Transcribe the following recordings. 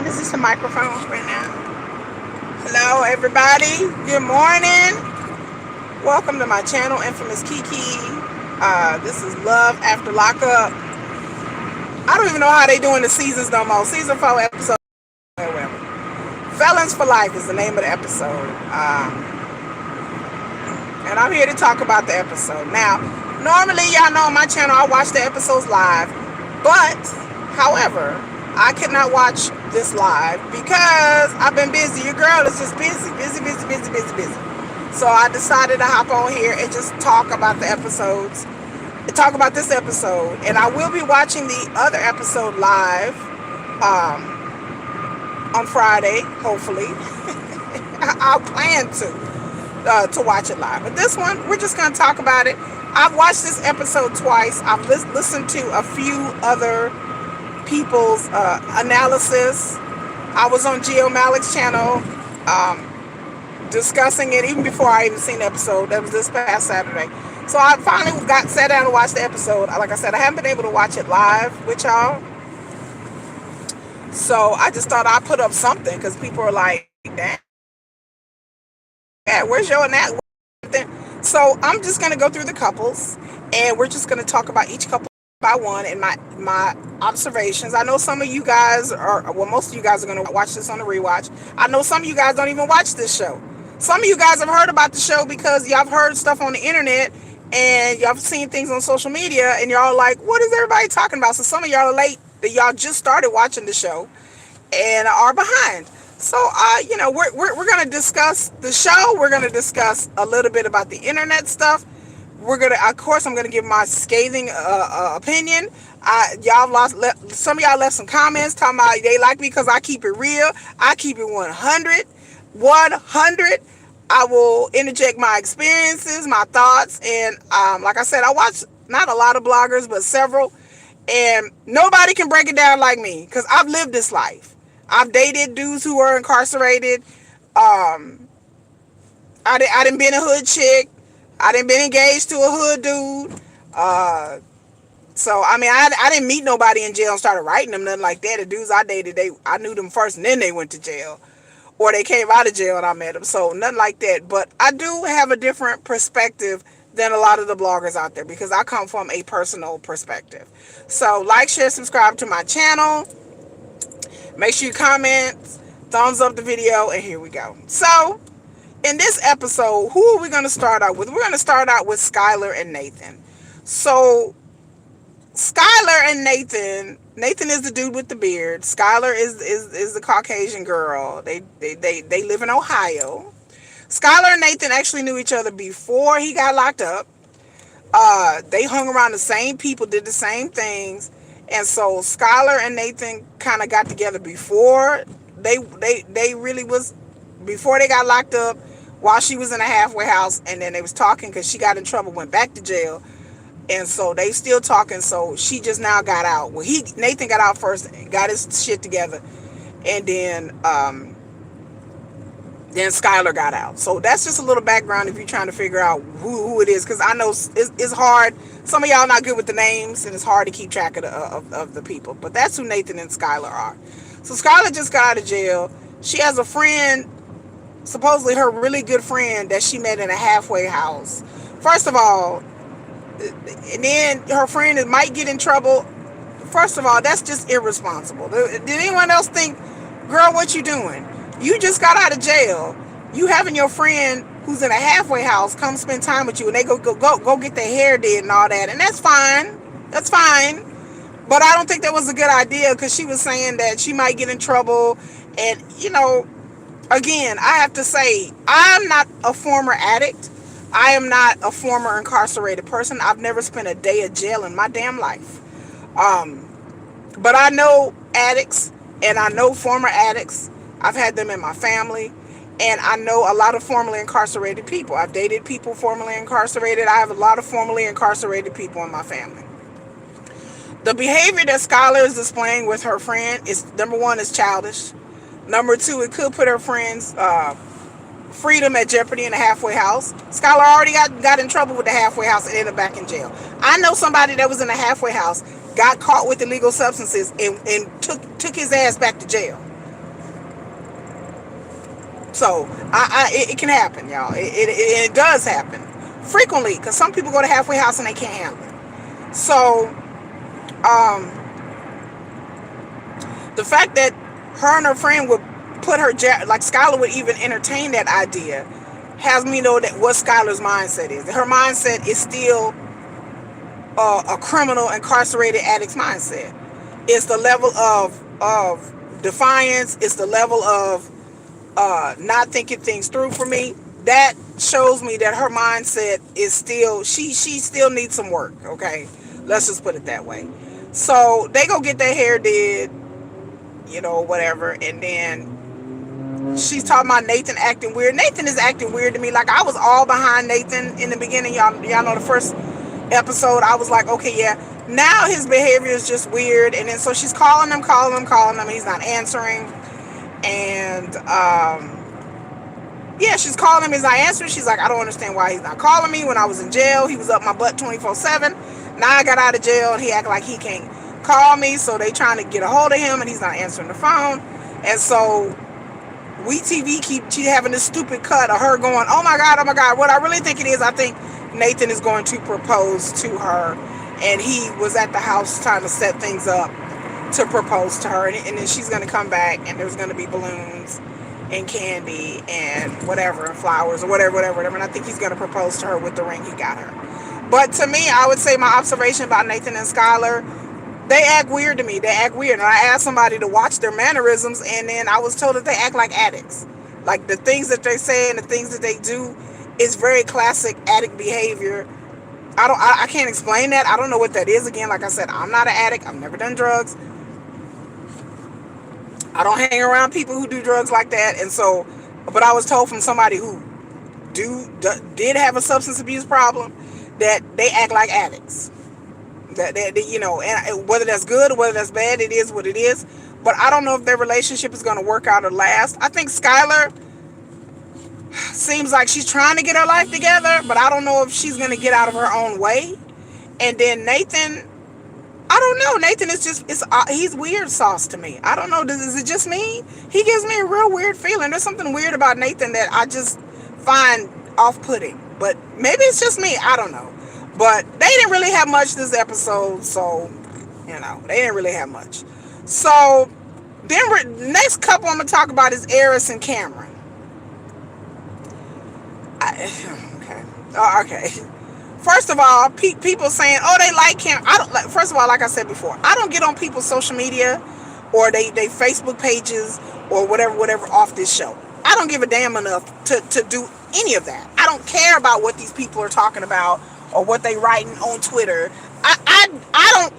on? Is this a microphone right now? Hello, everybody. Good morning. Welcome to my channel, Infamous Kiki. This is Love After Lockup. I don't even know how they doing the seasons no more. Season 4 episode. Whatever. Felons for Life is the name of the episode. And I'm here to talk about the episode. Now, normally, y'all know on my channel, I watch the episodes live. But, however, I could not watch this live because I've been busy. Your girl is just busy. So I decided to hop on here and just talk about the episodes. Talk about this episode. And I will be watching the other episode live on Friday, hopefully. I'll plan to watch it live. But this one, we're just going to talk about it. I've watched this episode twice. I've listened to a few other people's analysis. I was on Geo Malik's channel discussing it even before I even seen the episode. That was this past Saturday. So I finally sat down to watch the episode. Like I said, I haven't been able to watch it live with y'all. So I just thought I'd put up something because people are like, damn, where's your analysis? So I'm just going to go through the couples and we're just going to talk about each couple by one and my observations. I know some of you guys most of you guys are going to watch this on the rewatch. I know some of you guys don't even watch this show. Some of you guys have heard about the show because y'all have heard stuff on the internet and y'all have seen things on social media and y'all like, what is everybody talking about? So some of y'all are late that y'all just started watching the show and are behind. So, we're going to discuss the show. We're going to discuss a little bit about the internet stuff. Of course, I'm going to give my scathing opinion. Some of y'all left some comments talking about they like me because I keep it real. I keep it 100. 100. I will interject my experiences, my thoughts. And like I said, I watch not a lot of bloggers, but several. And nobody can break it down like me because I've lived this life. I've dated dudes who were incarcerated. I done been a hood chick. I done been engaged to a hood dude. So, I mean, I didn't meet nobody in jail and started writing them, nothing like that. The dudes I dated, I knew them first and then they went to jail. Or they came out of jail and I met them. So, nothing like that. But I do have a different perspective than a lot of the bloggers out there because I come from a personal perspective. So, like, share, subscribe to my channel. Make sure you comment, thumbs up the video, and here we go. So, in this episode, who are we going to start out with? We're going to start out with Skylar and Nathan. So, Skylar and Nathan is the dude with the beard. Skylar is the Caucasian girl. They live in Ohio. Skylar and Nathan actually knew each other before he got locked up. They hung around the same people, did the same things. And so Skylar and Nathan kind of got together before they got locked up while she was in a halfway house. And then they was talking because she got in trouble, went back to jail. And so they still talking. So she just now got out. Well, Nathan got out first, got his shit together. And then Skylar got out. So that's just a little background if you're trying to figure out who it is. Because I know it's hard. Some of y'all not good with the names, and it's hard to keep track of the people. But that's who Nathan and Skylar are. So Skylar just got out of jail. She has a friend, supposedly her really good friend, that she met in a halfway house. First of all, and then her friend might get in trouble. First of all, that's just irresponsible. Did anyone else think, girl, what you doing? You just got out of jail. You having your friend who's in a halfway house come spend time with you, and they go get their hair did and all that, and that's fine. That's fine. But I don't think that was a good idea because she was saying that she might get in trouble. And again, I have to say, I'm not a former addict. I am not a former incarcerated person. I've never spent a day of jail in my damn life. But I know addicts and I know former addicts. I've had them in my family. And I know a lot of formerly incarcerated people. I've dated people formerly incarcerated. I have a lot of formerly incarcerated people in my family. The behavior that Skylar is displaying with her friend is, number one, is childish. Number two, it could put her friend's freedom at jeopardy in a halfway house. Skylar already got in trouble with the halfway house and ended up back in jail. I know somebody that was in a halfway house, got caught with illegal substances, and took his ass back to jail. So it can happen, y'all. It does happen frequently, because some people go to halfway house and they can't handle it. So the fact that her and her friend would put her, like Skylar would even entertain that idea, has me know that what Skylar's mindset is. Her mindset is still a criminal, incarcerated addict's mindset. It's the level of defiance. It's the level of not thinking things through for me. That shows me that her mindset is still, she still needs some work. Okay, let's just put it that way. So they go get their hair did, whatever, and then she's talking about Nathan acting weird. Nathan is acting weird to me. Like, I was all behind Nathan in the beginning. Y'all know the first episode, I was like, okay, yeah. Now his behavior is just weird. And then so she's calling him, and he's not answering. And yeah, she's calling him, he's not answering. She's like, I don't understand why he's not calling me. When I was in jail, he was up my butt 24/7. Now I got out of jail and he act like he can't call me. So they trying to get a hold of him and he's not answering the phone. And so WeTV keep having this stupid cut of her going, oh my God. What I really think it is, I think Nathan is going to propose to her, and he was at the house trying to set things up to propose to her, and then she's going to come back and there's going to be balloons and candy and whatever, and flowers or whatever, and I think he's going to propose to her with the ring he got her. But to me, I would say my observation about Nathan and Skylar, they act weird to me. They act weird. And I asked somebody to watch their mannerisms, and then I was told that they act like addicts. Like, the things that they say and the things that they do is very classic addict behavior. I can't explain that. I don't know what that is. Again, like I said, I'm not an addict. I've never done drugs. I don't hang around people who do drugs like that. And so, but I was told from somebody who did have a substance abuse problem that they act like addicts. That and whether that's good or whether that's bad, it is what it is. But I don't know if their relationship is going to work out or last. I think Skylar seems like she's trying to get her life together, but I don't know if she's going to get out of her own way. And then Nathan, I don't know. Nathan is just, he's weird sauce to me. I don't know. Is it just me? He gives me a real weird feeling. There's something weird about Nathan that I just find off-putting. But maybe it's just me. I don't know. But they didn't really have much this episode. So, they didn't really have much. So, then next couple I'm going to talk about is Eris and Cameron. Okay. First of all, people saying, oh, they like Cameron. First of all, like I said before, I don't get on people's social media or they Facebook pages or whatever off this show. I don't give a damn enough to do any of that. I don't care about what these people are talking about or what they writing on Twitter. I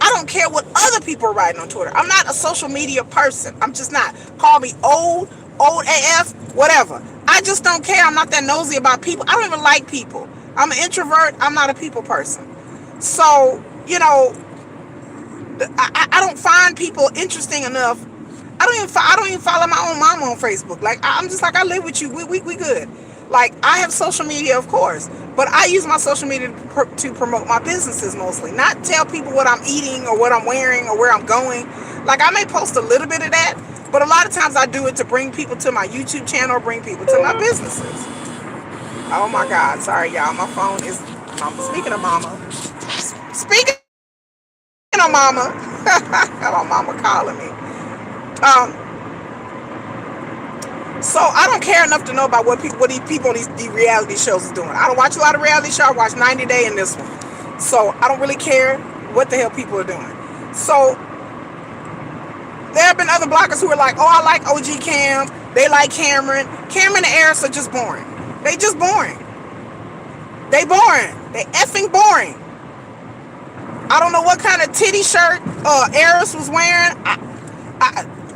don't care what other people are writing on Twitter. I'm not a social media person. I'm just not. Call me old AF, whatever. I just don't care. I'm not that nosy about people. I don't even like people. I'm an introvert. I'm not a people person. So, I don't find people interesting enough. I don't even follow my own mama on Facebook. Like, I'm just like, I live with you. We good. Like, I have social media, of course, but I use my social media to promote my businesses mostly, not tell people what I'm eating or what I'm wearing or where I'm going. Like, I may post a little bit of that, but a lot of times I do it to bring people to my YouTube channel or bring people to my businesses. Oh my God. Sorry, y'all. My phone is, speaking of mama. Speaking of mama. Hello, mama calling me. So I don't care enough to know about what these people on these reality shows is doing. I don't watch a lot of reality shows. I watch 90 Day and this one. So I don't really care what the hell people are doing. So there have been other bloggers who are like, oh, I like OG Cam. They like Cameron. Cameron and Eris are just boring. They just boring. They boring. They effing boring. I don't know what kind of titty shirt Eris was wearing.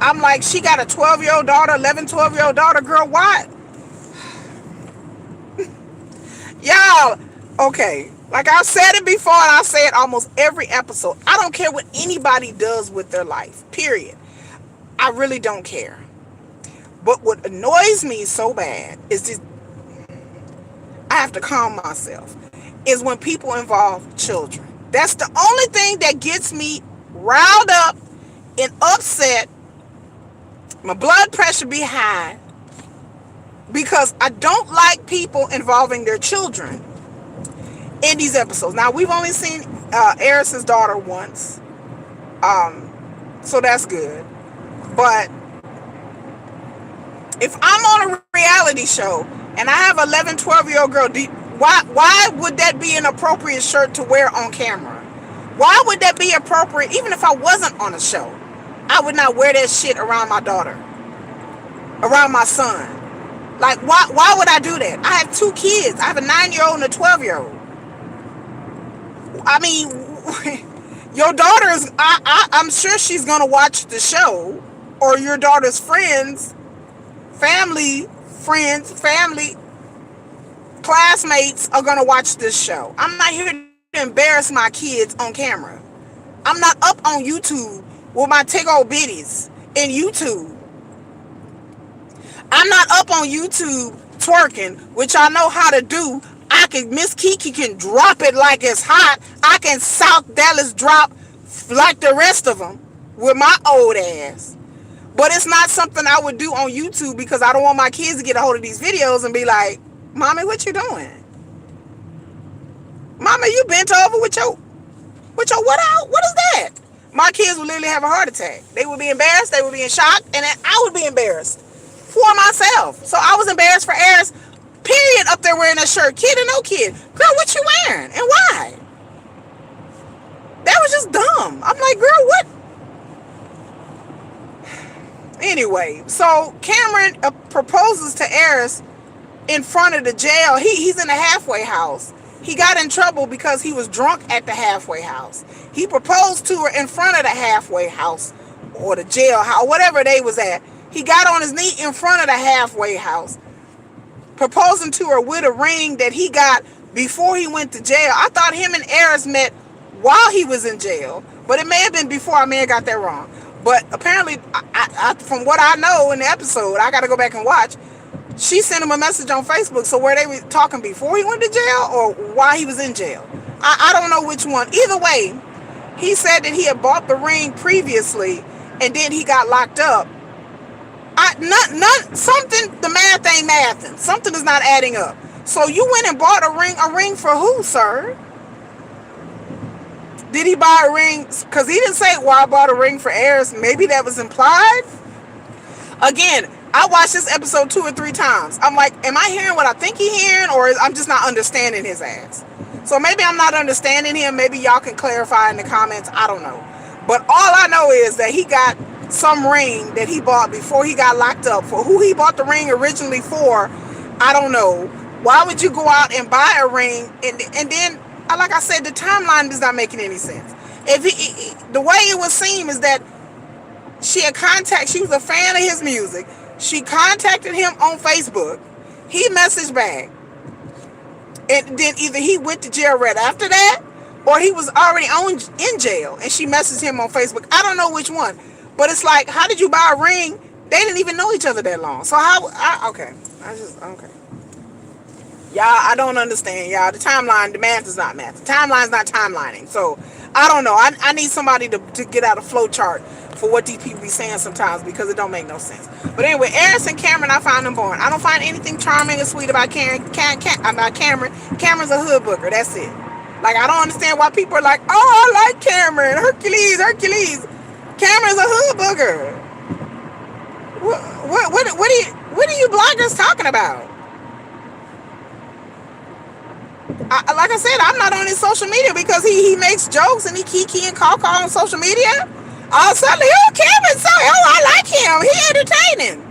I'm like, she got a 12-year-old daughter, 12-year-old daughter. Girl, why? Y'all, okay. Like I've said it before, and I say it almost every episode. I don't care what anybody does with their life, period. I really don't care. But what annoys me so bad is just, I have to calm myself, is when people involve children. That's the only thing that gets me riled up and upset. My blood pressure be high. because I don't like people involving their children in these episodes. Now, we've only seen Eris's daughter once, so that's good. But if I'm on a reality show and I have an 11, 12-year-old girl, why would that be an appropriate shirt to wear on camera? Why would that be appropriate? Even if I wasn't on a show, I would not wear that shit around my daughter, around my son. Like, why would I do that? I have 2 kids. I have a 9-year-old and a 12-year-old. I mean, your daughter is, I'm sure she's going to watch the show, or your daughter's friends, family, classmates are going to watch this show. I'm not here to embarrass my kids on camera. I'm not up on YouTube with my tig-old bitties in YouTube. I'm not up on YouTube twerking, which I know how to do. Miss Kiki can drop it like it's hot. I can South Dallas drop like the rest of them with my old ass. But it's not something I would do on YouTube because I don't want my kids to get a hold of these videos and be like, Mommy, what you doing? Mama, you bent over with your what out? What is that? My kids would literally have a heart attack. They would be embarrassed, they would be in shock, and then I would be embarrassed for myself. So I was embarrassed for Eris, period, up there wearing that shirt. Kid or no kid. Girl, what you wearing? And why? That was just dumb. I'm like, girl, what? Anyway, so Cameron proposes to Eris in front of the jail. He's in a halfway house. He got in trouble because he was drunk at the halfway house. He proposed to her in front of the halfway house or the jail house, whatever they was at. He got on his knee in front of the halfway house, proposing to her with a ring that he got before he went to jail. I thought him and Eris met while he was in jail, but it may have been before. I may have got that wrong. But apparently, from what I know in the episode, I got to go back and watch, she sent him a message on Facebook. So were they talking before he went to jail or while he was in jail? I don't know which one. Either way, he said that he had bought the ring previously and then he got locked up. Something, the math ain't mathing. Something is not adding up. So you went and bought a ring for who, sir? Did he buy a ring? Because he didn't say, well, I bought a ring for Eris. Maybe that was implied. Again, I watched this episode 2 or 3 times. I'm like, am I hearing what I think he's hearing, or I'm just not understanding his ass? So maybe I'm not understanding him. Maybe y'all can clarify in the comments. I don't know. But all I know is that he got some ring that he bought before he got locked up. For who he bought the ring originally for, I don't know. Why would you go out and buy a ring and then, like I said, the timeline is not making any sense. The way it would seem is that she was a fan of his music. She contacted him on Facebook. He messaged back. And then either he went to jail right after that, or he was already in jail and she messaged him on Facebook. I don't know which one. But it's like, how did you buy a ring? They didn't even know each other that long. So okay. Y'all, I don't understand, y'all. The timeline, the math is not math. The timeline's not timelining. So, I don't know. I need somebody to get out a flow chart for what these people be saying sometimes because it don't make no sense. But anyway, Eris and Cameron, I find them boring. I don't find anything charming or sweet about Cameron. Cameron's a hood booger. That's it. Like, I don't understand why people are like, oh, I like Cameron. Hercules. Cameron's a hood booger. What are you bloggers talking about? Like I said, I'm not on his social media because he makes jokes and he kiki and caw on social media. All of a sudden, Cameron, I like him. He entertaining.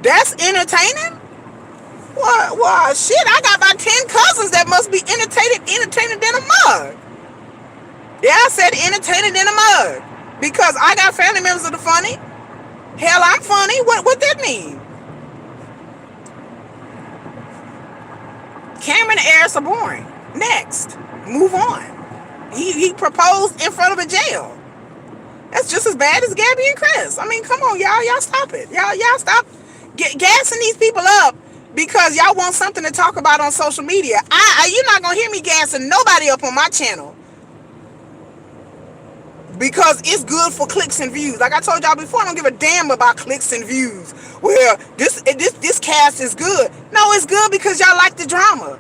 That's entertaining? Well, shit, I got about 10 cousins that must be entertaining in a mug. Yeah, I said entertaining in a mug. Because I got family members that are funny. Hell, I'm funny. What that mean? Cameron and Eris are boring. Next. Move on. He proposed in front of a jail. That's just as bad as Gabby and Chris. I mean, come on, y'all. Y'all stop it. Y'all stop gassing these people up because y'all want something to talk about on social media. You're not going to hear me gassing nobody up on my channel because it's good for clicks and views. Like I told y'all before, I don't give a damn about clicks and views. Well, this cast is good. No, it's good because y'all like the drama.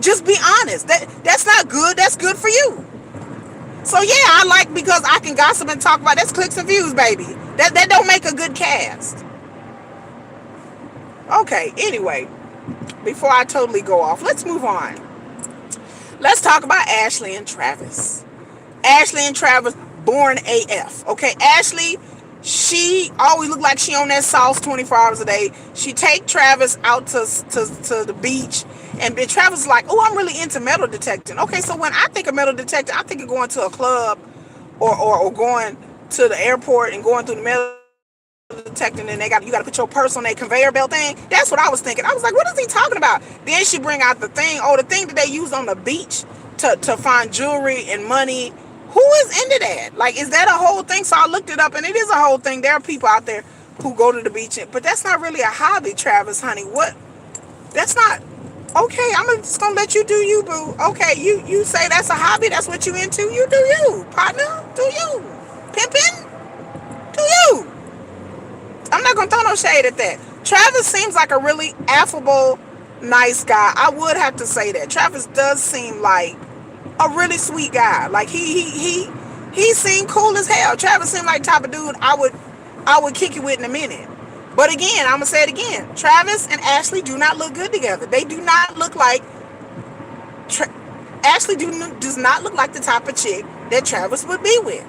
Just be honest. That's not good. That's good for you. So yeah, I like because I can gossip and talk about. That's clicks and views, baby. That don't make a good cast. Okay. Anyway, before I totally go off, let's move on. Let's talk about Ashley and Travis. Ashley and Travis, born AF. Okay, Ashley, she always looked like she on that sauce 24 hours a day. She take Travis out to the beach, and then Travis is like, oh, I'm really into metal detecting. Okay, so when I think of metal detecting, I think of going to a club or going to the airport and going through the metal detecting, and you got to put your purse on that conveyor belt thing. That's what I was thinking. I was like, what is he talking about? Then she bring out the thing, the thing that they use on the beach to find jewelry and money. Who is into that? Like, is that a whole thing? So I looked it up, and it is a whole thing. There are people out there who go to the beach, but that's not really a hobby, Travis, honey. What? That's not. Okay, I'm just gonna let you do you, boo. Okay, you say that's a hobby. That's what you into. You do you, partner. Do you, pimpin'? Do you? I'm not gonna throw no shade at that. Travis seems like a really affable, nice guy. I would have to say that. Travis does seem like a really sweet guy. Like he seemed cool as hell. Travis seemed like the type of dude I would kick it with in a minute. But again, I'm gonna say it again. Travis and Ashley do not look good together. They do not look like Ashley does not look like the type of chick that Travis would be with.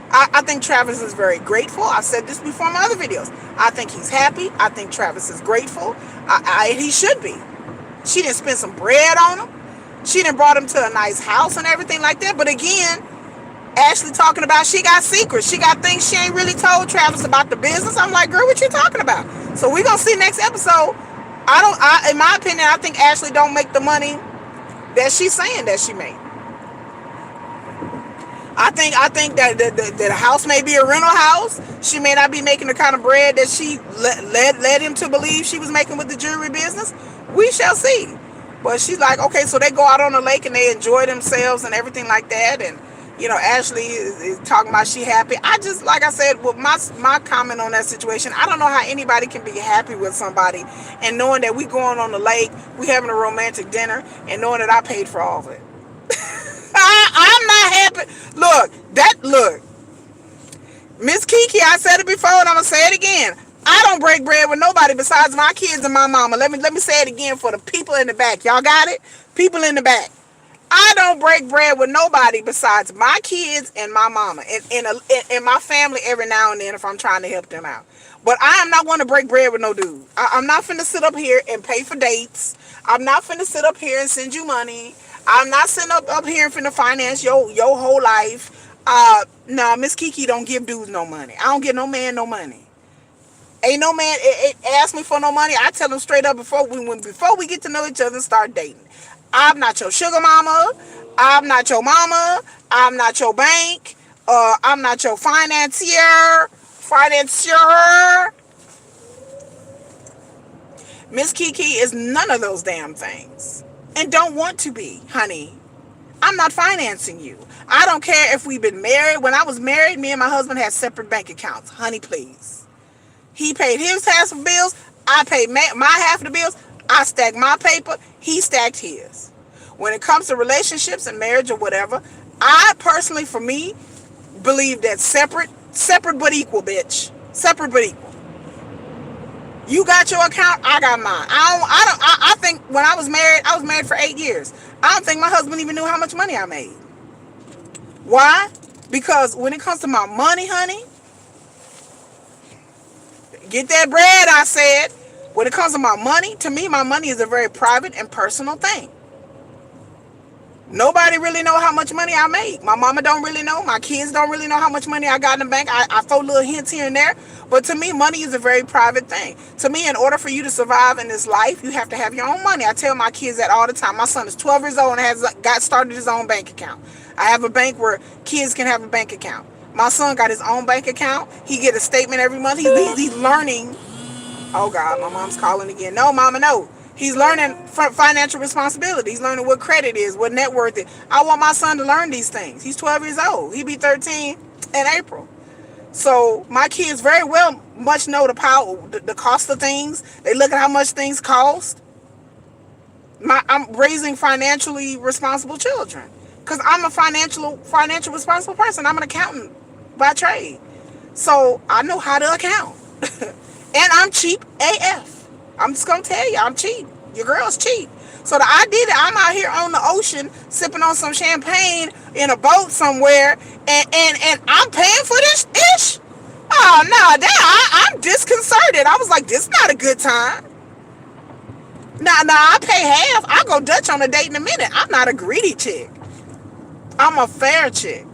I think Travis is very grateful. I've said this before in my other videos. I think he's happy. I think Travis is grateful. He should be. She didn't spend some bread on him. She done brought him to a nice house and everything like that. But again, Ashley talking about she got secrets. She got things she ain't really told Travis about the business. I'm like, girl, what you talking about? So we're going to see next episode. In my opinion, I think Ashley don't make the money that she's saying that she made. I think that the house may be a rental house. She may not be making the kind of bread that she led him to believe she was making with the jewelry business. We shall see. But she's like, okay, so they go out on the lake and they enjoy themselves and everything like that. And, Ashley is talking about she happy. I just, like I said, with my comment on that situation, I don't know how anybody can be happy with somebody and knowing that we going on the lake, we having a romantic dinner, and knowing that I paid for all of it. I'm not happy. Look, Miss Kiki, I said it before and I'm going to say it again. I don't break bread with nobody besides my kids and my mama. Let me say it again for the people in the back. Y'all got it? People in the back. I don't break bread with nobody besides my kids and my mama and my family every now and then if I'm trying to help them out. But I am not going to break bread with no dude. I'm not finna sit up here and pay for dates. I'm not finna sit up here and send you money. I'm not sitting up here and finna finance your whole life. No, Miss Kiki don't give dudes no money. I don't give no man no money. Ain't no man ask me for no money. I tell them straight up before we get to know each other and start dating. I'm not your sugar mama. I'm not your mama. I'm not your bank. I'm not your financier. Miss Kiki is none of those damn things. And don't want to be, honey. I'm not financing you. I don't care if we've been married. When I was married, me and my husband had separate bank accounts. Honey, please. He paid his half of bills. I paid my half of the bills. I stacked my paper. He stacked his. When it comes to relationships and marriage or whatever, I personally, for me, believe that separate but equal, bitch. Separate but equal. You got your account, I got mine. I think when I was married for 8 years. I don't think my husband even knew how much money I made. Why? Because when it comes to my money, honey, get that bread, I said. When it comes to my money, to me, my money is a very private and personal thing. Nobody really know how much money I make. My mama don't really know. My kids don't really know how much money I got in the bank. I throw little hints here and there. But to me, money is a very private thing. To me, in order for you to survive in this life, you have to have your own money. I tell my kids that all the time. My son is 12 years old and has got started his own bank account. I have a bank where kids can have a bank account. My son got his own bank account. He get a statement every month. He's learning. Oh, God, my mom's calling again. No, mama, no. He's learning financial responsibility. He's learning what credit is, what net worth is. I want my son to learn these things. He's 12 years old. He be 13. in April. So my kids very well much know the cost of things. They look at how much things cost. I'm raising financially responsible children because I'm a financial responsible person. I'm an accountant by trade, so I know how to account. And I'm cheap AF. I'm just gonna tell you, I'm cheap. Your girl's cheap. So the idea that I'm out here on the ocean sipping on some champagne in a boat somewhere, and I'm paying for this ish. Oh no, I'm disconcerted. I was like, this is not a good time. Nah, I pay half. I'll go Dutch on a date in a minute. I'm not a greedy chick. I'm a fair chick.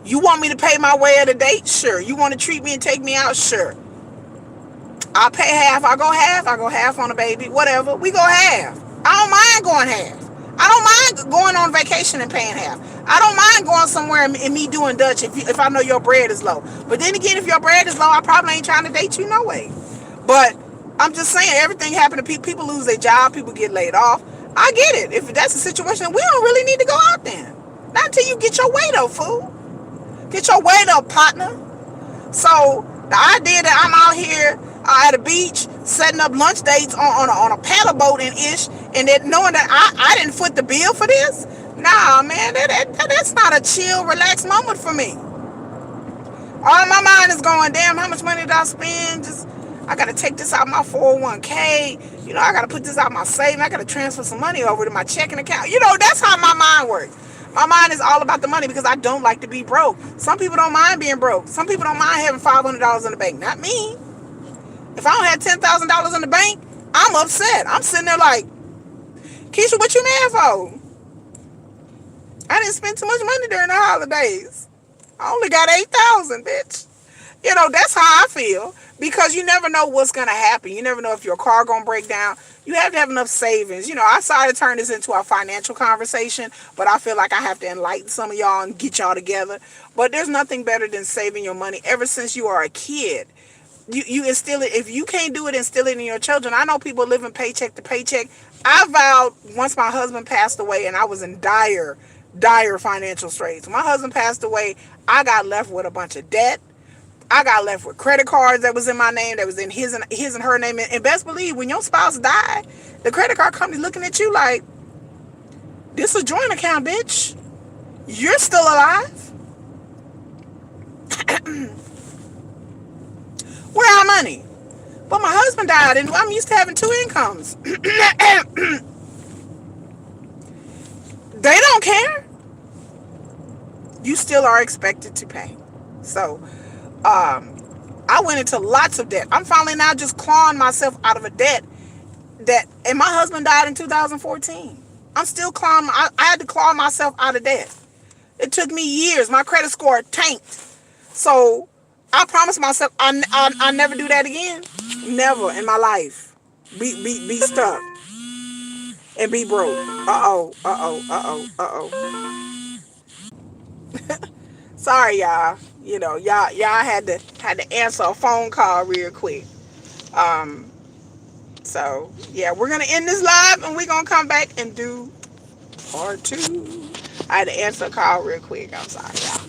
You want me to pay my way at a date? Sure. You want to treat me and take me out? Sure. I'll pay half. I go half. I go half on a baby. Whatever. We go half. I don't mind going half. I don't mind going on vacation and paying half. I don't mind going somewhere and me doing Dutch if I know your bread is low. But then again, if your bread is low, I probably ain't trying to date you no way. But I'm just saying, everything happen to people. People lose their job. People get laid off. I get it. If that's a situation, we don't really need to go out then. Not until you get your weight up, fool. Get your weight up, partner. So the idea that I'm out here at a beach setting up lunch dates on a paddle boat and ish, and that knowing that I didn't foot the bill for this, nah, man, that's not a chill, relaxed moment for me. All my mind is going, damn, how much money did I spend? I got to take this out of my 401k. You know, I got to put this out of my savings. I got to transfer some money over to my checking account. You know, that's how my mind works. My mind is all about the money because I don't like to be broke. Some people don't mind being broke. Some people don't mind having $500 in the bank. Not me. If I don't have $10,000 in the bank, I'm upset. I'm sitting there like, Keisha, what you mad for? I didn't spend too much money during the holidays. I only got $8,000, bitch. You know, that's how I feel. Because you never know what's going to happen. You never know if your car going to break down. You have to have enough savings. You know, I started to turn this into a financial conversation, but I feel like I have to enlighten some of y'all and get y'all together. But there's nothing better than saving your money ever since you are a kid. You instill it. If you can't do it, instill it in your children. I know people living paycheck to paycheck. I vowed once my husband passed away and I was in dire financial straits. When my husband passed away, I got left with a bunch of debt. I got left with credit cards that was in my name, that was in his and her name. And best believe, when your spouse died, the credit card company looking at you like, this is a joint account, bitch. You're still alive. Where our money? But my husband died and I'm used to having two incomes. They don't care. You still are expected to pay. So, I went into lots of debt. I'm finally now just clawing myself out of a debt and my husband died in 2014. I'm still clawing. I had to claw myself out of debt. It took me years. My credit score tanked. So I promised myself I'll never do that again. Never in my life. Be stuck and be broke. Sorry, y'all. You know, y'all had to answer a phone call real quick. So yeah, we're gonna end this live and we're gonna come back and do part 2. I had to answer a call real quick. I'm sorry, y'all.